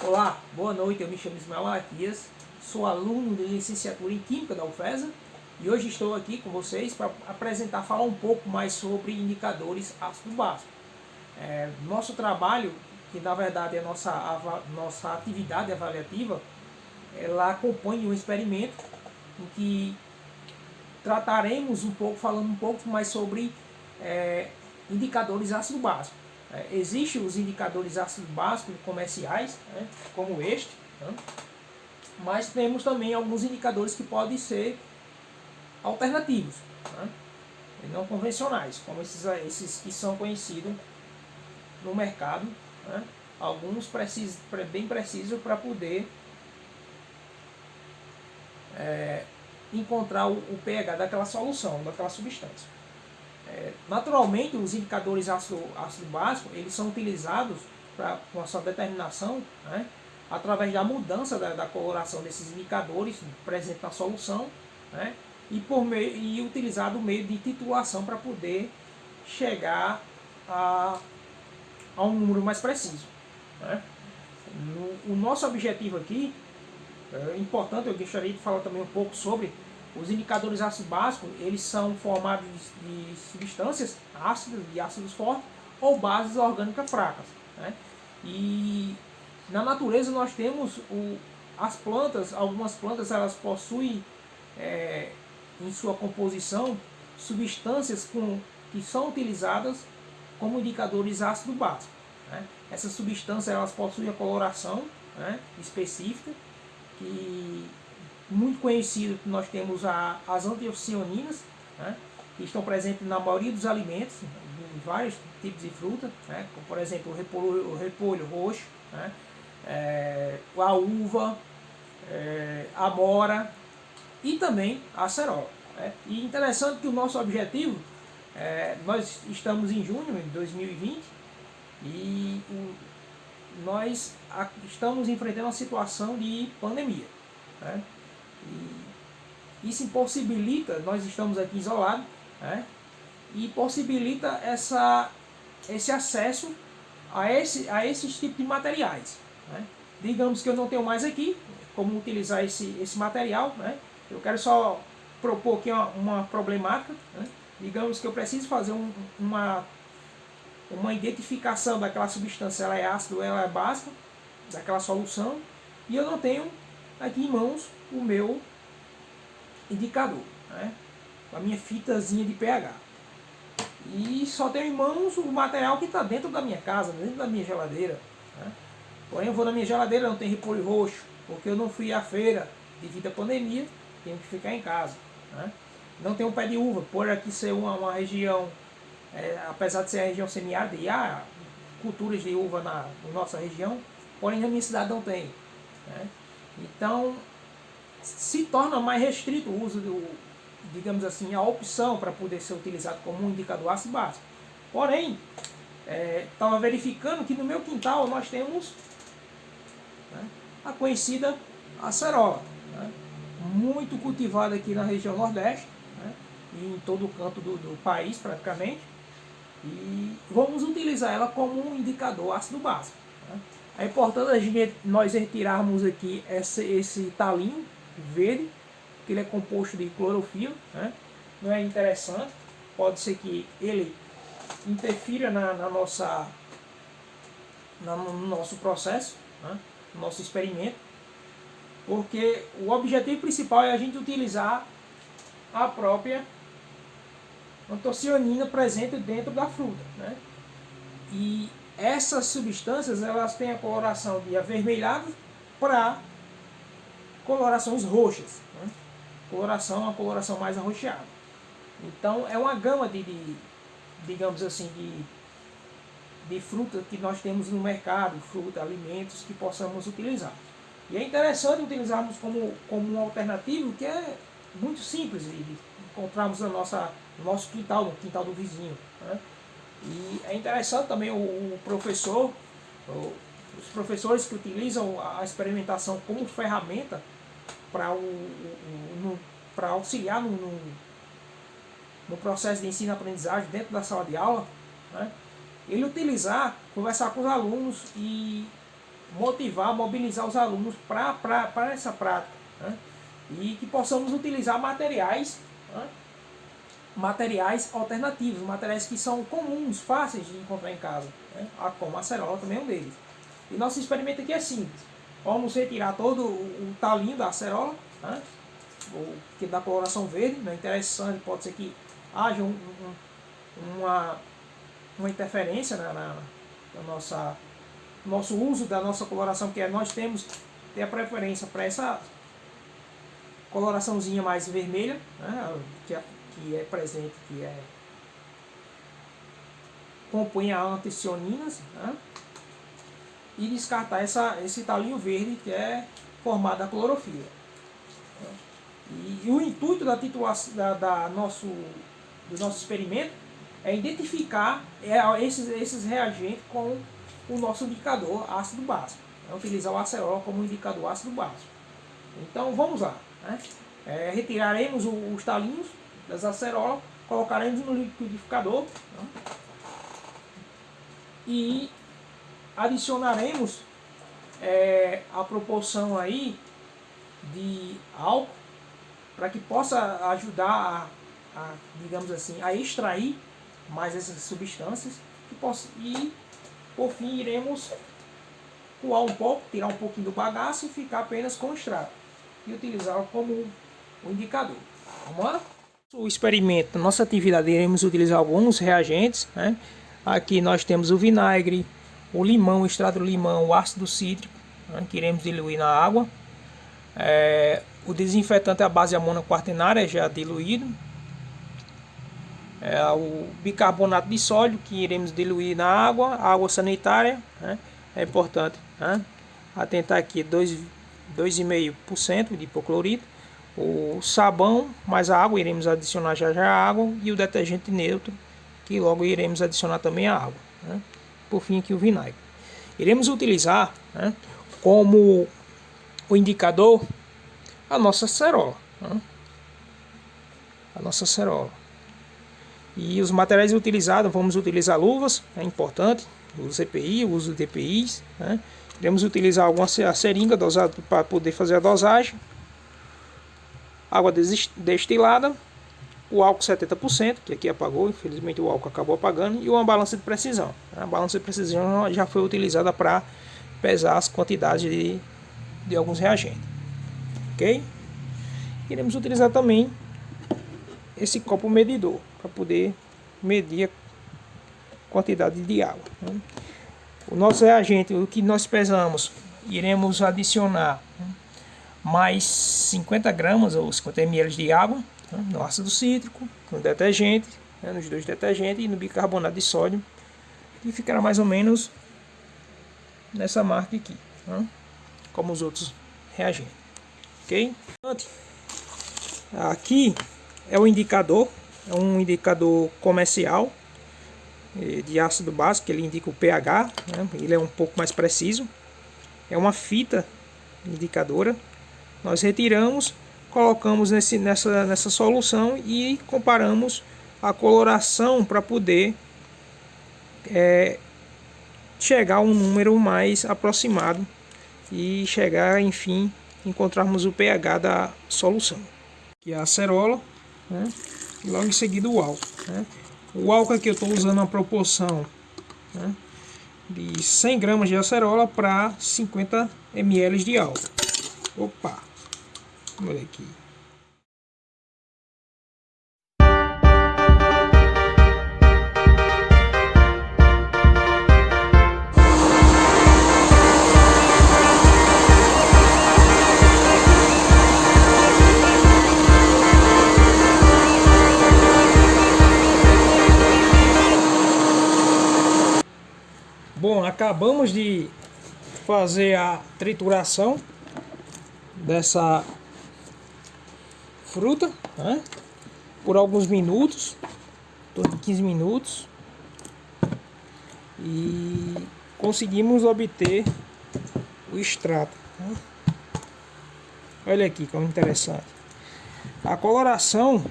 Olá, boa noite, eu me chamo Ismael Malaquias, sou aluno de licenciatura em Química da UFESA e hoje estou aqui com vocês para falar um pouco mais sobre indicadores ácido básico. Nosso trabalho, que na verdade é nossa atividade avaliativa, ela compõe um experimento em que trataremos falando um pouco mais sobre indicadores ácido básico. Existem os indicadores ácido básico comerciais, né, como este, né, mas temos também alguns indicadores que podem ser alternativos, né, e não convencionais, como esses que são conhecidos no mercado, né, alguns bem precisos para poder encontrar o pH daquela solução, daquela substância. Naturalmente, os indicadores ácido básico eles são utilizados com a sua determinação, né, através da mudança da coloração desses indicadores presentes na solução, né, e utilizado o meio de titulação para poder chegar a um número mais preciso, né. O nosso objetivo aqui é importante, eu gostaria de falar também um pouco sobre os indicadores ácidos básicos. Eles são formados de substâncias ácidas, de ácidos fortes ou bases orgânicas fracas, né? E na natureza nós temos as plantas, algumas plantas elas possuem em sua composição substâncias que são utilizadas como indicadores ácidos básicos, né? Essas substâncias elas possuem a coloração, né, específica, que muito conhecido que nós temos as antocianinas, né, que estão presentes na maioria dos alimentos, em vários tipos de fruta, né, como por exemplo o repolho roxo, né, a uva, a amora e também a acerola, né. E interessante que o nosso objetivo, nós estamos em junho de 2020 e nós estamos enfrentando uma situação de pandemia, né? E isso impossibilita, nós estamos aqui isolados, né? E possibilita esse acesso a esses tipos de materiais, né? Digamos que eu não tenho mais aqui como utilizar esse material, né? Eu quero só propor aqui uma problemática, né? Digamos que eu preciso fazer uma identificação daquela substância, ela é ácida ou ela é básica, daquela solução, e eu não tenho aqui em mãos o meu indicador, né, a minha fitazinha de pH. E só tenho em mãos o material que está dentro da minha casa, dentro da minha geladeira, né. Porém, eu vou na minha geladeira, não tem repolho roxo, porque eu não fui à feira devido à pandemia, tenho que ficar em casa, né. Não tem um pé de uva, por aqui ser uma região, apesar de ser a região semiárida, e há culturas de uva na nossa região, porém na minha cidade não tem, né? Então se torna mais restrito o uso digamos assim, a opção para poder ser utilizado como um indicador ácido básico. Porém, estava verificando que no meu quintal nós temos, né, a conhecida acerola, né, muito cultivada aqui na região Nordeste, né, e em todo o canto do país praticamente, e vamos utilizar ela como um indicador ácido básico, né. É importante nós retirarmos aqui esse talinho verde, que ele é composto de clorofila, né. Não é interessante, pode ser que ele interfira no nosso processo, né, no nosso experimento, porque o objetivo principal é a gente utilizar a própria antocianina presente dentro da fruta, né? E essas substâncias elas têm a coloração de avermelhado para colorações roxas, né? Uma coloração mais arroxeada. Então é uma gama digamos assim, de fruta que nós temos no mercado, fruta, alimentos que possamos utilizar. E é interessante utilizarmos como uma alternativa que é muito simples de encontrarmos no nosso quintal, no quintal do vizinho, né? E é interessante também os professores que utilizam a experimentação como ferramenta para auxiliar no processo de ensino-aprendizagem dentro da sala de aula, né? Ele conversar com os alunos e motivar, mobilizar os alunos para essa prática, né? E que possamos utilizar materiais, né? Materiais alternativos, materiais que são comuns, fáceis de encontrar em casa, né? Como a acerola também é um deles. E nosso experimento aqui é simples. Vamos retirar todo o talinho da acerola, né? Que da coloração verde, né? Interessante, pode ser que haja uma interferência na nosso uso da nossa coloração, que nós temos ter a preferência para essa coloraçãozinha mais vermelha, né? que é presente, compõe a anticianinas, né? E descartar esse talinho verde que é formado da clorofila. E o intuito da titulação do nosso experimento é identificar esses reagentes com o nosso indicador ácido básico. É utilizar o acerola como indicador ácido básico. Então vamos lá, né? Retiraremos os talinhos das acerolas, colocaremos no liquidificador, né? E adicionaremos a proporção aí de álcool para que possa ajudar digamos assim, a extrair mais essas substâncias e por fim iremos coar um pouco, tirar um pouquinho do bagaço e ficar apenas com o extrato e utilizá-lo como um indicador. Vamos lá? O experimento, nossa atividade, iremos utilizar alguns reagentes, né? Aqui nós temos o vinagre, o limão, o extrato de limão, o ácido cítrico, né? Que iremos diluir na água. O desinfetante à base de amônio quaternário já diluído. O bicarbonato de sódio que iremos diluir na água, água sanitária, né? É importante, né? Atentar aqui 2,5% de hipoclorito, o sabão mais a água, iremos adicionar já a água, e o detergente neutro, que logo iremos adicionar também a água, né? Por fim aqui o vinagre. Iremos utilizar, né, como o indicador a nossa acerola, né? A nossa acerola. E os materiais utilizados, vamos utilizar luvas, é importante, o uso EPI, o uso de EPIs, né? Iremos utilizar alguma seringa dosada para poder fazer a dosagem, água destilada, o álcool 70%, que aqui apagou, infelizmente o álcool acabou apagando, e uma balança de precisão. A balança de precisão já foi utilizada para pesar as quantidades de alguns reagentes. Ok? Iremos utilizar também esse copo medidor para poder medir a quantidade de água, né? O nosso reagente, o que nós pesamos, iremos adicionar mais 50 gramas ou 50 ml de água, né, no ácido cítrico, no detergente, né, nos dois detergentes, e no bicarbonato de sódio, que ficará mais ou menos nessa marca aqui, né, como os outros reagentes. Ok? Aqui é o indicador, é um indicador comercial de ácido básico, ele indica o pH, né? Ele é um pouco mais preciso. É uma fita indicadora. Nós retiramos, colocamos nessa solução e comparamos a coloração para poder chegar a um número mais aproximado e chegar, enfim, encontrarmos o pH da solução. Aqui é a acerola, né? E logo em seguida o álcool, né? O álcool aqui eu estou usando uma proporção, né, de 100 gramas de acerola para 50 ml de álcool. Opa! Olha aqui. Bom, acabamos de fazer a trituração dessa fruta, né, por alguns minutos, torno de 15 minutos, e conseguimos obter o extrato, né. Olha aqui como interessante. A coloração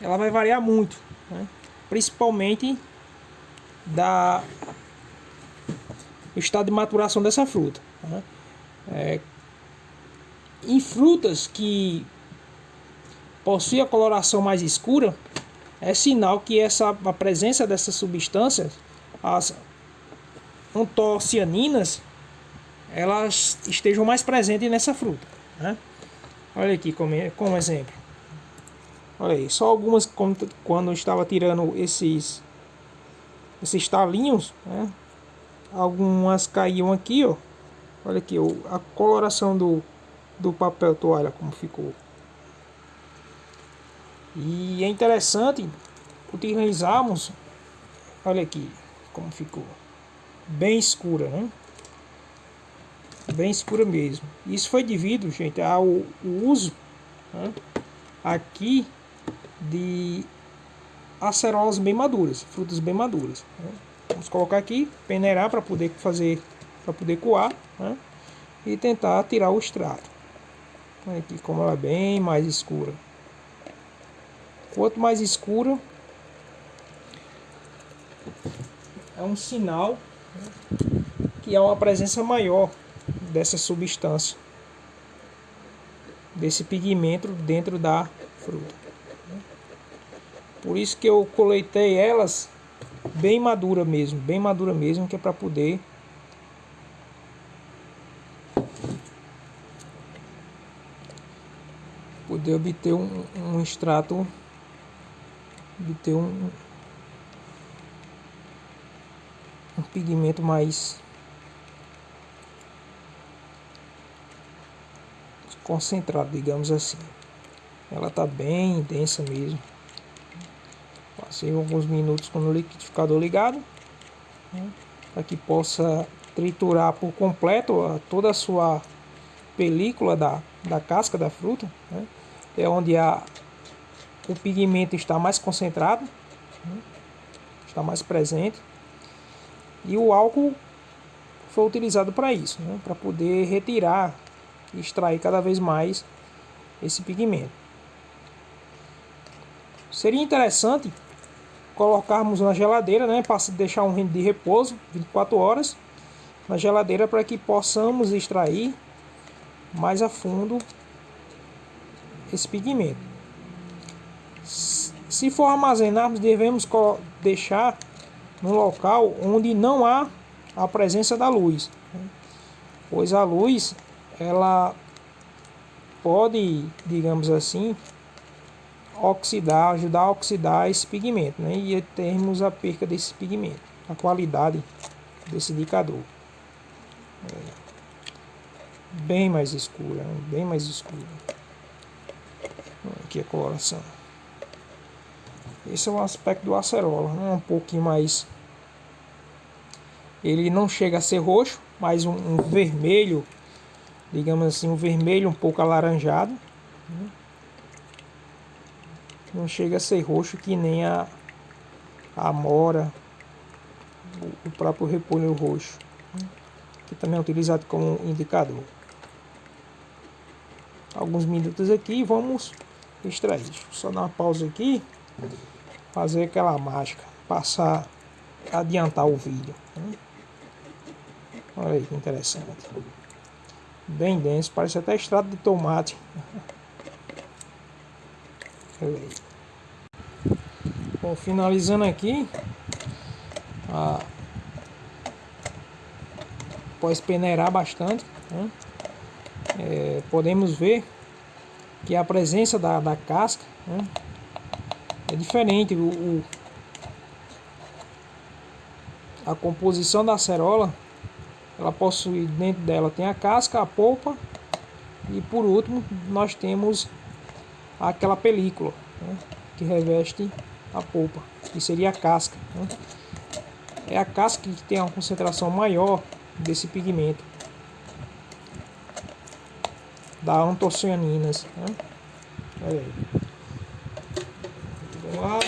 ela vai variar muito, né, principalmente o estado de maturação dessa fruta. Né? Em frutas que possuem a coloração mais escura, é sinal que a presença dessas substâncias, as antocianinas, elas estejam mais presentes nessa fruta. Né? Olha aqui como exemplo. Olha aí, só algumas, quando eu estava tirando esses talinhos, né? Algumas caíam aqui, ó. Olha aqui, a coloração do papel toalha como ficou. E é interessante utilizarmos, olha aqui como ficou, bem escura, né? Bem escura mesmo. Isso foi devido, gente, ao uso, né, aqui de acerolas bem maduras, frutas bem maduras. Né? Vamos colocar aqui, peneirar para poder coar, né? E tentar tirar o extrato. Olha aqui como ela é bem mais escura. Quanto mais escura, é um sinal, né, que há uma presença maior dessa substância, desse pigmento dentro da fruta. Por isso que eu coletei elas bem madura mesmo, que é para poder obter um extrato, obter um pigmento mais concentrado, digamos assim. Ela está bem densa mesmo. Passei alguns minutos com o liquidificador ligado, né, para que possa triturar por completo toda a sua película da casca da fruta, né, é onde o pigmento está mais concentrado, né, está mais presente. E o álcool foi utilizado para isso, né, para poder retirar e extrair cada vez mais esse pigmento. Seria interessante colocarmos na geladeira, né, para deixar um de repouso 24 horas na geladeira, para que possamos extrair mais a fundo esse pigmento. Se for armazenarmos, devemos deixar num local onde não há a presença da luz, né? Pois a luz, ela pode, digamos assim, ajudar a oxidar esse pigmento, né? E termos a perca desse pigmento, a qualidade desse indicador. Bem mais escura, né? Bem mais escura. Aqui a coloração. Esse é o aspecto do acerola, né? Um pouquinho mais, ele não chega a ser roxo, mas um vermelho, digamos assim, um vermelho um pouco alaranjado, né? Não chega a ser roxo que nem a amora, o próprio repolho roxo, né, que também é utilizado como indicador. Alguns minutos aqui, vamos extrair. Só dar uma pausa aqui, fazer aquela mágica, adiantar o vídeo, né? Olha aí que interessante, bem denso, parece até extrato de tomate. Olha aí. Bom, finalizando aqui, após peneirar bastante, né, podemos ver que a presença da casca, né, é diferente. A composição da acerola, ela possui, dentro dela tem a casca, a polpa, e por último nós temos aquela película, né, que reveste a polpa, que seria a casca, né? É a casca que tem uma concentração maior desse pigmento, da antocianinas, né? Olha aí. Vamos lá.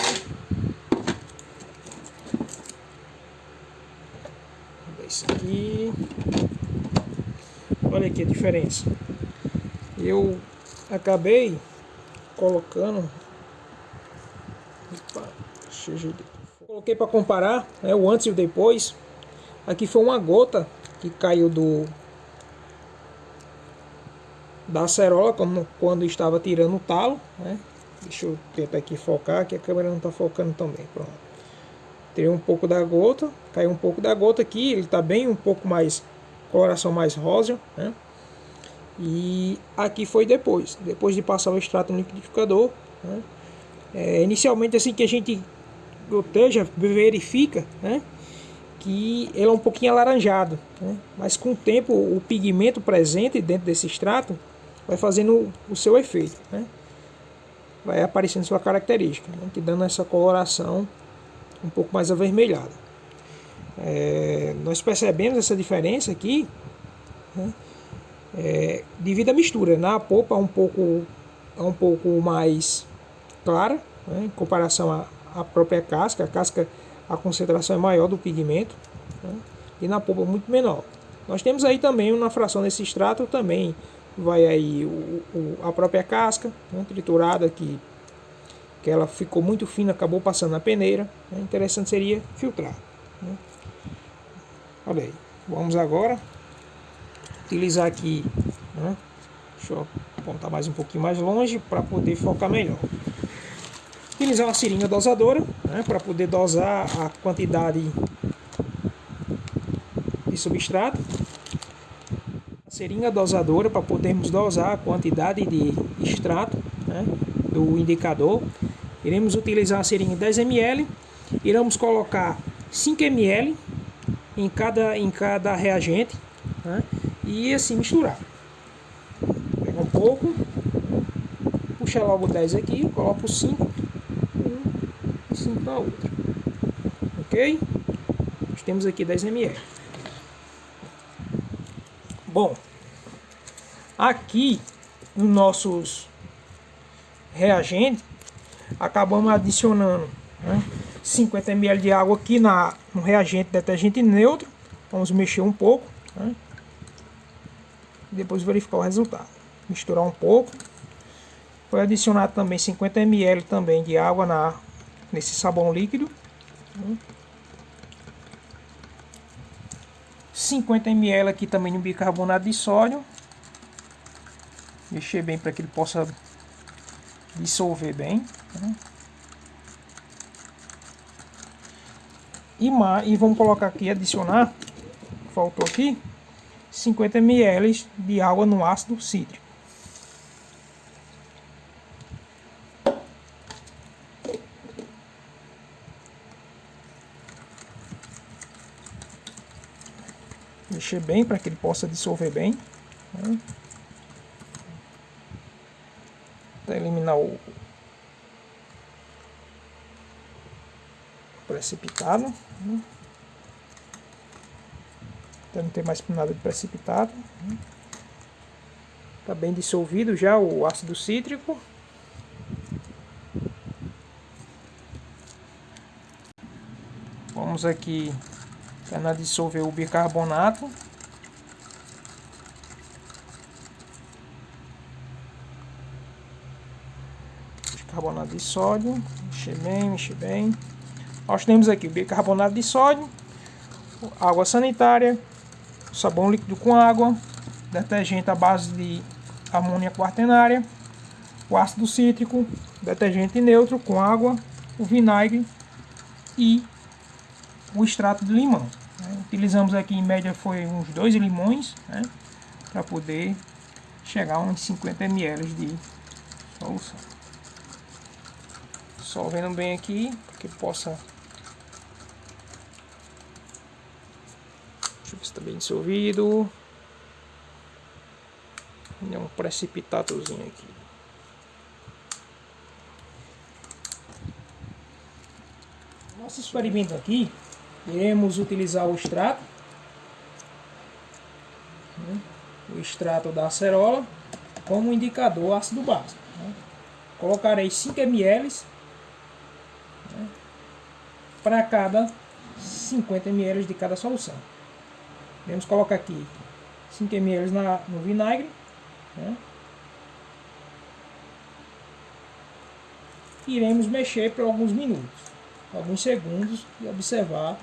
Vou ver isso aqui. Olha aqui a diferença. Eu acabei colocando, coloquei para comparar, né, o antes e o depois. Aqui foi uma gota que caiu da acerola, como quando estava tirando o talo, né? Deixa eu tentar aqui focar, que a câmera não está focando também. Pronto. Tirei um pouco da gota, caiu um pouco da gota aqui, ele está bem um pouco mais, coloração mais rosa, né? E aqui foi depois de passar o extrato no liquidificador, né? Inicialmente, assim que a gente goteja, verifica, né, que ele é um pouquinho alaranjado, né? Mas com o tempo o pigmento presente dentro desse extrato vai fazendo o seu efeito, né? Vai aparecendo sua característica, né? Que dando essa coloração um pouco mais avermelhada. Nós percebemos essa diferença aqui, né, devido à mistura. Na polpa é um pouco mais clara, né, em comparação à própria casca. A casca, a concentração é maior do pigmento, né, e na polpa muito menor. Nós temos aí também na fração desse extrato também vai aí a própria casca, né, triturada, que ela ficou muito fina, acabou passando na peneira, né. Interessante seria filtrar, né. Olha aí, vamos agora utilizar aqui, né, deixa eu apontar mais um pouquinho mais longe para poder focar melhor. Utilizar uma seringa dosadora, né, para poder dosar a quantidade de substrato. Seringa dosadora para podermos dosar a quantidade de extrato, né, do indicador. Iremos utilizar a seringa 10 ml, iremos colocar 5 ml em cada reagente, né, e assim misturar. Pega um pouco, puxa logo 10 aqui, coloca os 5 e 5 na outra. Ok? Nós temos aqui 10 ml. Bom, aqui nos nossos reagentes, acabamos adicionando, né, 50 ml de água aqui no reagente detergente neutro. Vamos mexer um pouco, né, e depois verificar o resultado. Misturar um pouco. Foi adicionado também 50 ml também de água nesse sabão líquido. 50 ml aqui também no bicarbonato de sódio. Mexer bem para que ele possa dissolver bem, né? E vamos colocar aqui, adicionar, faltou aqui, 50 ml de água no ácido cítrico. Mexer bem para que ele possa dissolver bem, né? Até eliminar o precipitado, né? Até não ter mais nada de precipitado, né? Está bem dissolvido já o ácido cítrico. Vamos aqui para dissolver o bicarbonato. Bicarbonato de sódio, mexer bem, mexer bem. Nós temos aqui o bicarbonato de sódio, água sanitária, sabão líquido com água, detergente à base de amônia quaternária, o ácido cítrico, detergente neutro com água, o vinagre e o extrato de limão. Utilizamos aqui em média foi uns 2 limões, né, para poder chegar a uns 50 ml de solução. Dissolvendo bem aqui, para que possa... Deixa eu ver se está bem dissolvido. Deu um precipitadozinho aqui. Nosso experimento aqui, iremos utilizar o extrato, né, o extrato da acerola, como indicador ácido básico, né. Colocarei 5 ml, né, para cada 50 ml de cada solução. Vamos colocar aqui 5 ml no vinagre, né. Iremos mexer por alguns minutos, alguns segundos, e observar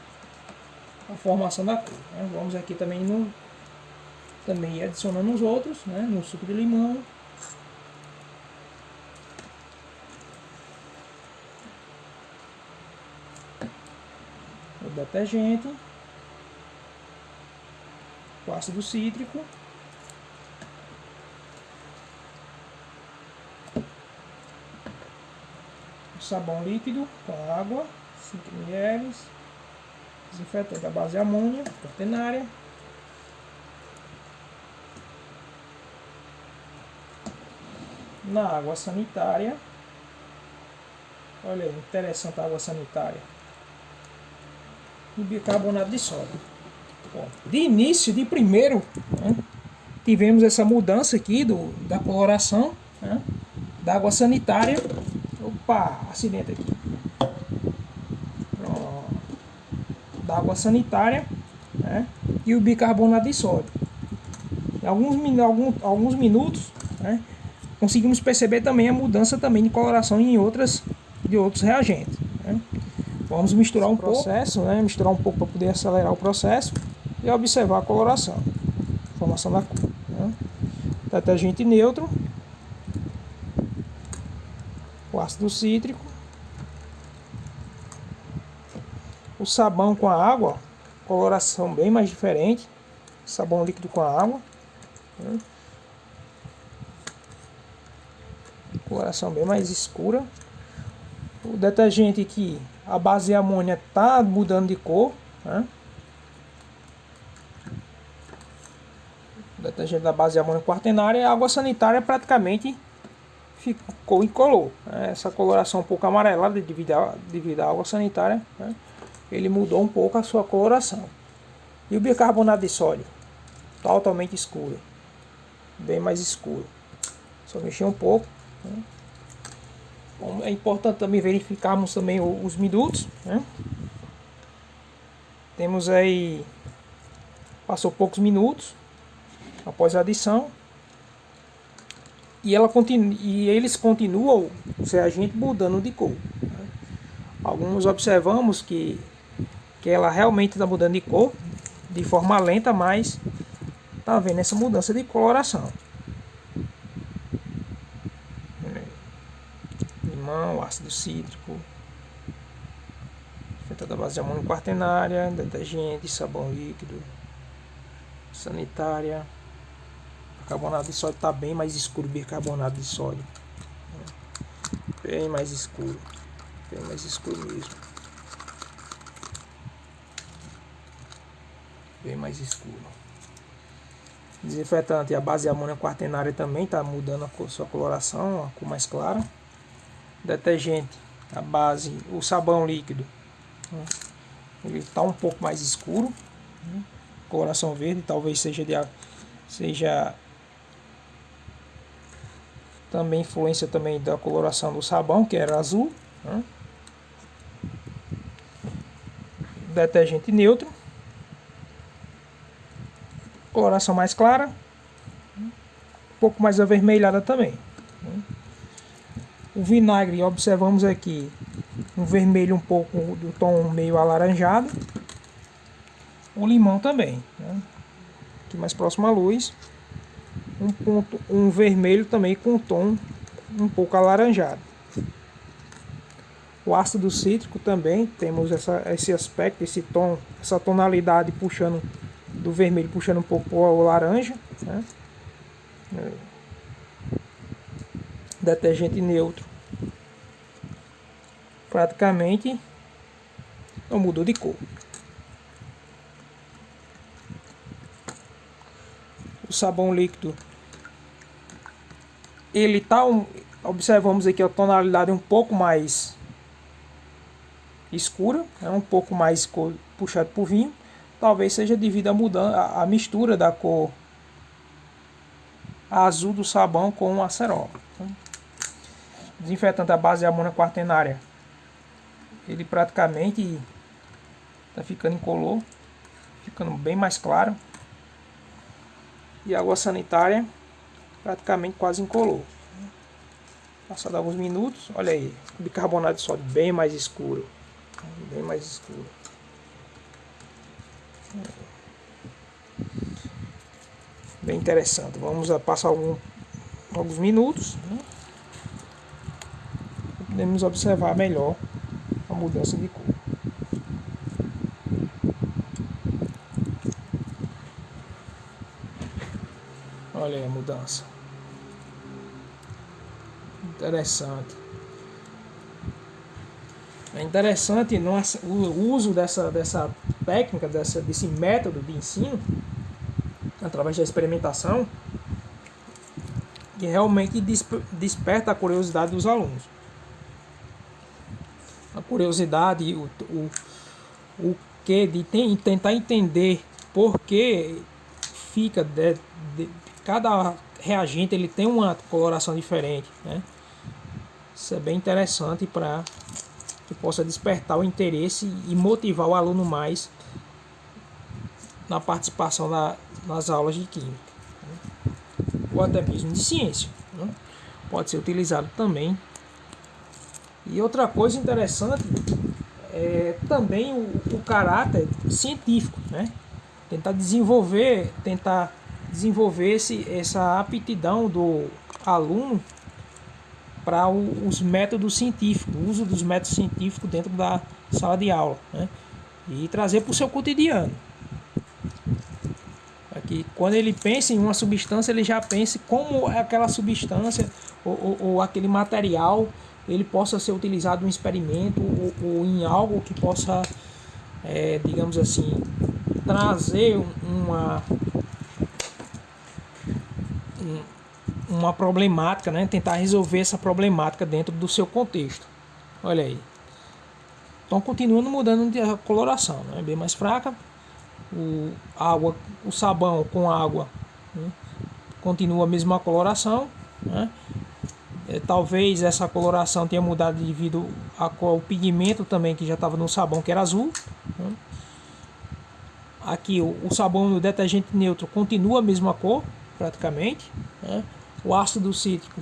a formação da cor. Né? Vamos aqui também também adicionando os outros, né? No suco de limão. O detergente, o ácido cítrico, o sabão líquido com água, 5 ml, desinfetante à base de amônia, quaternária, na água sanitária. Olha aí, interessante a água sanitária. E bicarbonato de sódio. Bom, de início, de primeiro, né, tivemos essa mudança aqui da coloração, né, da água sanitária. Opa, acidente aqui. Pronto. Da água sanitária, né, e o bicarbonato de sódio. Em alguns minutos, né, conseguimos perceber também a mudança também de coloração de outros reagentes. Né. Vamos misturar um processo, né? Misturar um pouco para poder acelerar o processo e observar a coloração, formação da cor. Né? Detergente neutro, o ácido cítrico, o sabão com a água, coloração bem mais diferente, sabão líquido com a água, né? Coloração bem mais escura. O detergente aqui, a base de amônia está mudando de cor, né? O detergente da base de amônia quaternária, e a água sanitária praticamente ficou incolor, né? Essa coloração um pouco amarelada devido à água sanitária, né? Ele mudou um pouco a sua coloração. E o bicarbonato de sódio, totalmente escuro, bem mais escuro. Só mexer um pouco, né? Bom, é importante também verificarmos também os minutos, né? Temos aí, passou poucos minutos após a adição, e eles continuam, se a gente mudando de cor, né? Alguns observamos que ela realmente está mudando de cor de forma lenta, mas está vendo essa mudança de coloração. Limão, ácido cítrico, feita da base de amônia quaternária, detergente, sabão líquido, sanitária. O bicarbonato de sódio está bem mais escuro, bicarbonato de sódio, bem mais escuro mesmo, bem mais escuro. Desinfetante, a base de amônia quaternária também está mudando a sua coloração, a cor mais clara. Detergente, a base, o sabão líquido, né, ele está um pouco mais escuro, né, coloração verde, talvez seja também influência também da coloração do sabão, que era azul, né. Detergente neutro, coloração mais clara, um pouco mais avermelhada também. O vinagre, observamos aqui um vermelho um pouco do tom meio alaranjado. O limão também, né? Aqui mais próximo à luz, um vermelho também com um tom um pouco alaranjado. O ácido cítrico também temos esse aspecto, esse tom, essa tonalidade puxando do vermelho, puxando um pouco para o laranja, né? Detergente neutro, praticamente não mudou de cor. O sabão líquido, ele tá observamos aqui a tonalidade um pouco mais escura, é um pouco mais puxado para o vinho, talvez seja devido à mudança, a mistura da cor azul do sabão com o acerola. Desinfetante à base de amônia quaternária, ele praticamente está ficando incolor, ficando bem mais claro. E a água sanitária praticamente quase incolor. Passado alguns minutos, olha aí, o bicarbonato de sódio bem mais escuro, bem mais escuro. Bem interessante. Vamos passar alguns minutos, né? Podemos observar melhor a mudança de cor. Olha aí a mudança. Interessante. É interessante o uso dessa técnica, desse método de ensino, através da experimentação, que realmente desperta a curiosidade dos alunos. A curiosidade, o que de tentar entender por que fica cada reagente ele tem uma coloração diferente, né? Isso é bem interessante para que possa despertar o interesse e motivar o aluno mais na participação nas aulas de química, né? Ou até mesmo de ciência, né? Pode ser utilizado também. E outra coisa interessante é também o caráter científico, né? Tentar desenvolver essa aptidão do aluno para os métodos científicos, o uso dos métodos científicos dentro da sala de aula, né? E trazer para o seu cotidiano. Aqui, quando ele pensa em uma substância, ele já pensa como aquela substância ou aquele material ele possa ser utilizado em um experimento ou em algo que possa, digamos assim, trazer uma problemática, né? Tentar resolver essa problemática dentro do seu contexto. Olha aí. Então continuando mudando de coloração, né? Bem mais fraca. O sabão com água, né? Continua a mesma coloração, né? Talvez essa coloração tenha mudado devido ao pigmento também que já estava no sabão, que era azul, né? Aqui o sabão no detergente neutro continua a mesma cor praticamente, né? O ácido cítrico,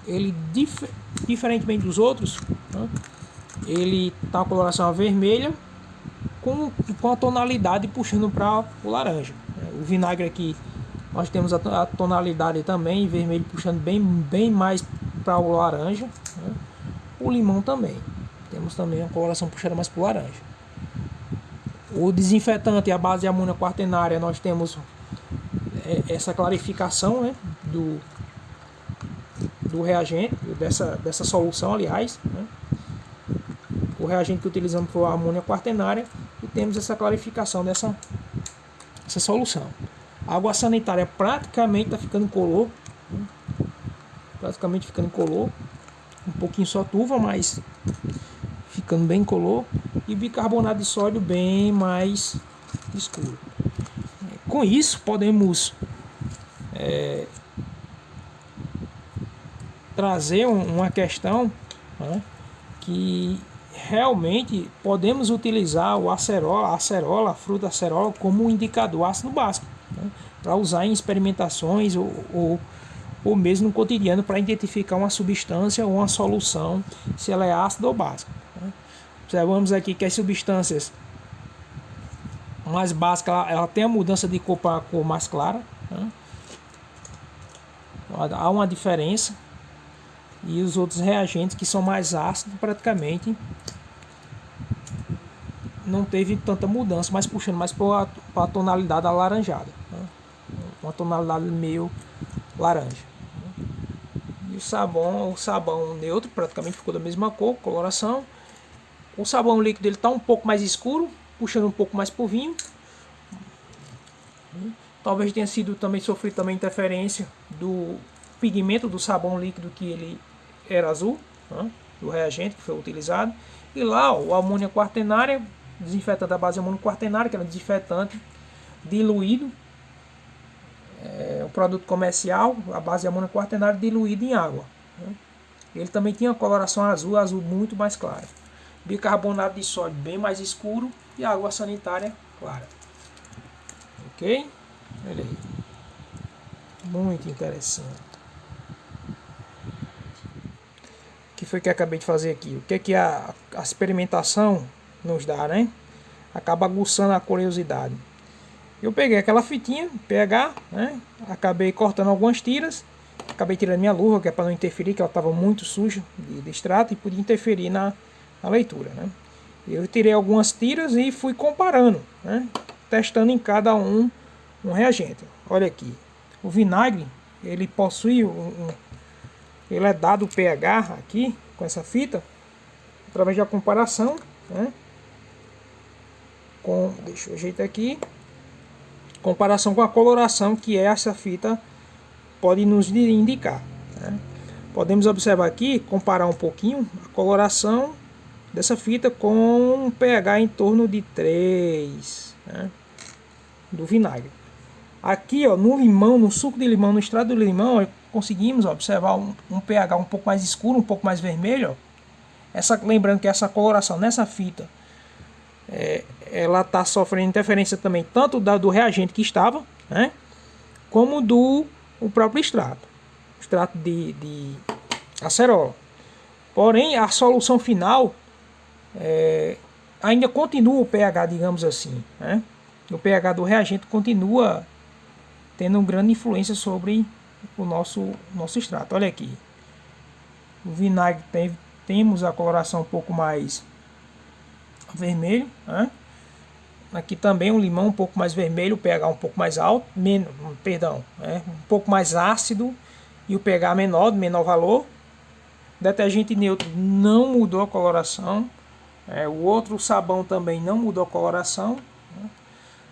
ele diferentemente dos outros, né? Ele está com a coloração vermelha com a tonalidade puxando para o laranja. O vinagre aqui nós temos a tonalidade também vermelho puxando bem mais para o laranja, né? O limão também temos também a coloração puxando mais para o laranja. O desinfetante, a base de amônia quaternária, nós temos essa clarificação, né, do reagente, dessa solução, aliás, né? O reagente que utilizamos foi a amônia quaternária e temos essa clarificação dessa solução. A água sanitária praticamente está ficando incolor, né? Praticamente ficando incolor, um pouquinho só turva, mas ficando bem incolor, e bicarbonato de sódio bem mais escuro. Com isso podemos trazer uma questão, né, que realmente podemos utilizar a acerola, a fruta acerola como um indicador ácido básico, né, para usar em experimentações ou mesmo no cotidiano para identificar uma substância ou uma solução, se ela é ácida ou básica, né. Observamos aqui que as substâncias mais básicas ela tem a mudança de cor para a cor mais clara, né. Há uma diferença. E os outros reagentes que são mais ácidos praticamente não teve tanta mudança, mas puxando mais para a tonalidade alaranjada, né? Uma tonalidade meio laranja. E o sabão neutro praticamente ficou da mesma cor, coloração. O sabão líquido ele está um pouco mais escuro, puxando um pouco mais para o vinho. Talvez tenha sido também sofrido também interferência do pigmento do sabão líquido, que ele era azul, né, do reagente que foi utilizado. E lá o amônia quaternária, desinfetante da base de amônia quaternária, que era um desinfetante diluído, um produto comercial, a base de amônia quaternária diluído em água, né. Ele também tinha coloração azul muito mais clara. Bicarbonato de sódio bem mais escuro e água sanitária clara. Ok? Olha aí. Muito interessante. O que foi que eu acabei de fazer aqui? O que é que a experimentação nos dá, né? Acaba aguçando a curiosidade. Eu peguei aquela fitinha pH, né? Acabei cortando algumas tiras, acabei tirando minha luva, que é para não interferir, que ela estava muito suja de extrato e podia interferir na leitura, né? Eu tirei algumas tiras e fui comparando, né? Testando em cada um reagente. Olha aqui, o vinagre, ele possui ele é dado o pH aqui com essa fita através da comparação, né? Deixa eu ajeitar aqui, comparação com a coloração que essa fita pode nos indicar, né? Podemos observar aqui, comparar um pouquinho a coloração dessa fita com um pH em torno de 3, né, do vinagre. Aqui, ó, no limão, no suco de limão, no extrato do limão, conseguimos observar um pH um pouco mais escuro, um pouco mais vermelho. Ó. Lembrando que essa coloração nessa fita, ela está sofrendo interferência também tanto do reagente que estava, né, como do próprio extrato de acerola. Porém, a solução final ainda continua o pH, digamos assim, né? O pH do reagente continua tendo grande influência sobre o nosso extrato. Olha aqui, o vinagre temos a coloração um pouco mais vermelho, né? Aqui também um limão um pouco mais vermelho, o pH um pouco mais alto, um pouco mais ácido e o pH menor valor. Detergente neutro não mudou a coloração. O outro sabão também não mudou a coloração, né?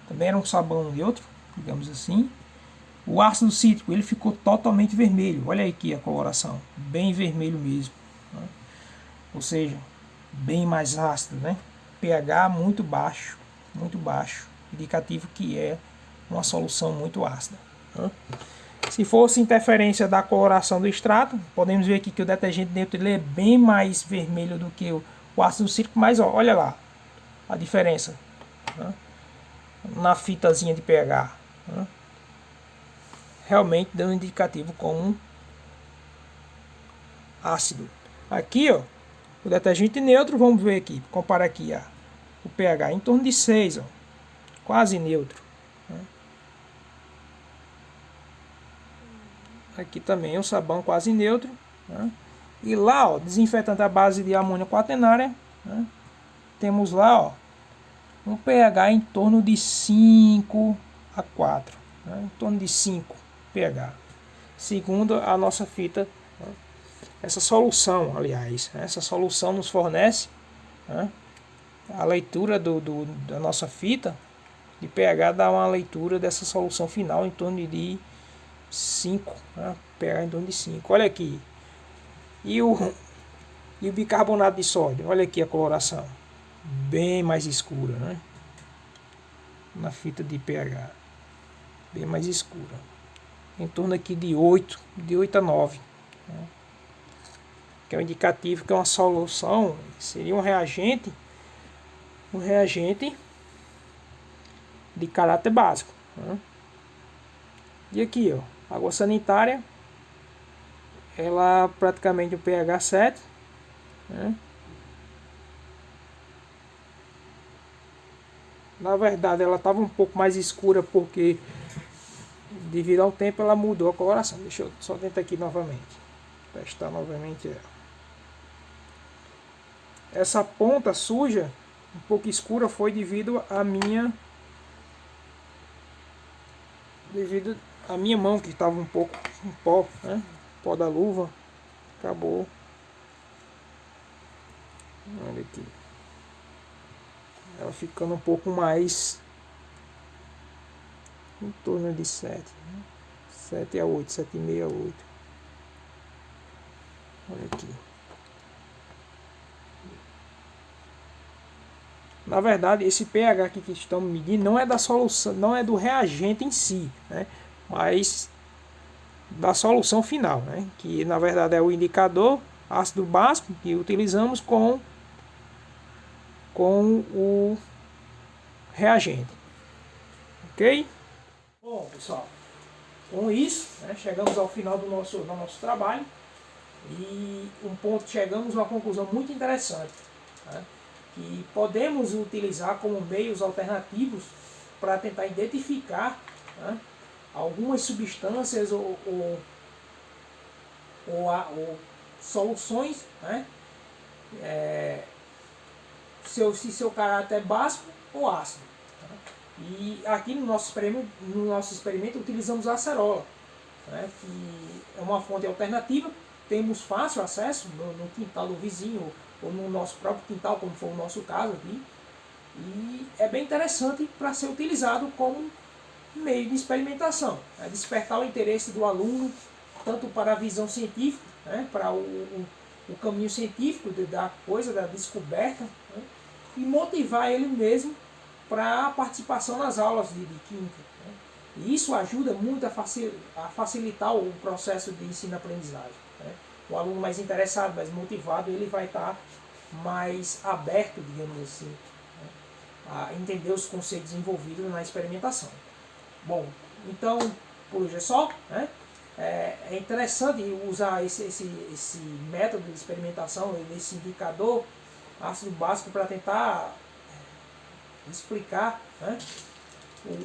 Também era um sabão neutro, digamos assim. O ácido cítrico ele ficou totalmente vermelho. Olha aqui a coloração, bem vermelho mesmo, né? Ou seja, bem mais ácido, né? pH muito baixo, indicativo que é uma solução muito ácida, né? Se fosse interferência da coloração do extrato, podemos ver aqui que o detergente neutro ele é bem mais vermelho do que o ácido cítrico, mas ó, olha lá a diferença, né, na fitazinha de pH, né, realmente dando um indicativo como ácido. Aqui, ó, o detergente neutro, vamos ver aqui, compara aqui, ó, o pH em torno de 6, ó, quase neutro, né. Aqui também o sabão quase neutro, né. E lá, ó, desinfetante à base de amônia quaternária, né, temos lá, ó, um pH em torno de 5 a 4, né, em torno de 5 pH, segundo a nossa fita, né. Essa solução, aliás, essa solução nos fornece, né, a leitura da nossa fita de pH, dá uma leitura dessa solução final em torno de 5, né, pH em torno de 5. Olha aqui. E o bicarbonato de sódio, olha aqui a coloração, bem mais escura, né? Na fita de pH, bem mais escura, em torno aqui de 8 a 9, né? Que é um indicativo que é uma solução, seria um reagente de caráter básico, né? E aqui, ó, água sanitária, ela praticamente o pH 7, né? Na verdade ela estava um pouco mais escura porque devido ao tempo ela mudou a coloração. Deixa eu só tentar aqui novamente, testar novamente ela. Essa ponta suja, um pouco escura, foi devido à minha mão, que estava um pouco com pó, né? Pó da luva, acabou. Olha aqui, ela ficando um pouco mais em torno de 7, né? 7 a 8, 7,5 a 8. Olha aqui. Na verdade, esse pH aqui que estamos medindo não é da solução, não é do reagente em si, né? Mas da solução final, né? Que na verdade é o indicador ácido básico que utilizamos com o reagente, ok? Bom, pessoal, com isso, né, chegamos ao final do nosso trabalho e chegamos a uma conclusão muito interessante, né, que podemos utilizar como meios alternativos para tentar identificar, né, algumas substâncias ou soluções, né, se seu caráter é básico ou ácido. Tá? E aqui no nosso experimento utilizamos a acerola, né, que é uma fonte alternativa, temos fácil acesso no quintal do vizinho ou no nosso próprio quintal, como foi o nosso caso aqui, e é bem interessante para ser utilizado como meio de experimentação, né, despertar o interesse do aluno tanto para a visão científica, né, para o caminho científico da coisa, da descoberta, né, e motivar ele mesmo para a participação nas aulas de química. Né. E isso ajuda muito a facilitar o processo de ensino-aprendizagem. Né. O aluno mais interessado, mais motivado, ele vai estar mais aberto, digamos assim, né, a entender os conceitos envolvidos na experimentação. Bom, então, por hoje é só. Né. É interessante usar esse método de experimentação, esse indicador ácido básico, para tentar explicar, né,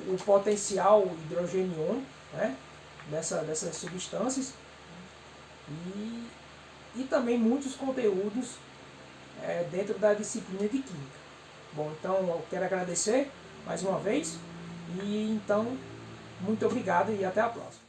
o potencial hidrogênio, né, dessas substâncias e também muitos conteúdos dentro da disciplina de Química. Bom, então eu quero agradecer mais uma vez e então muito obrigado e até a próxima.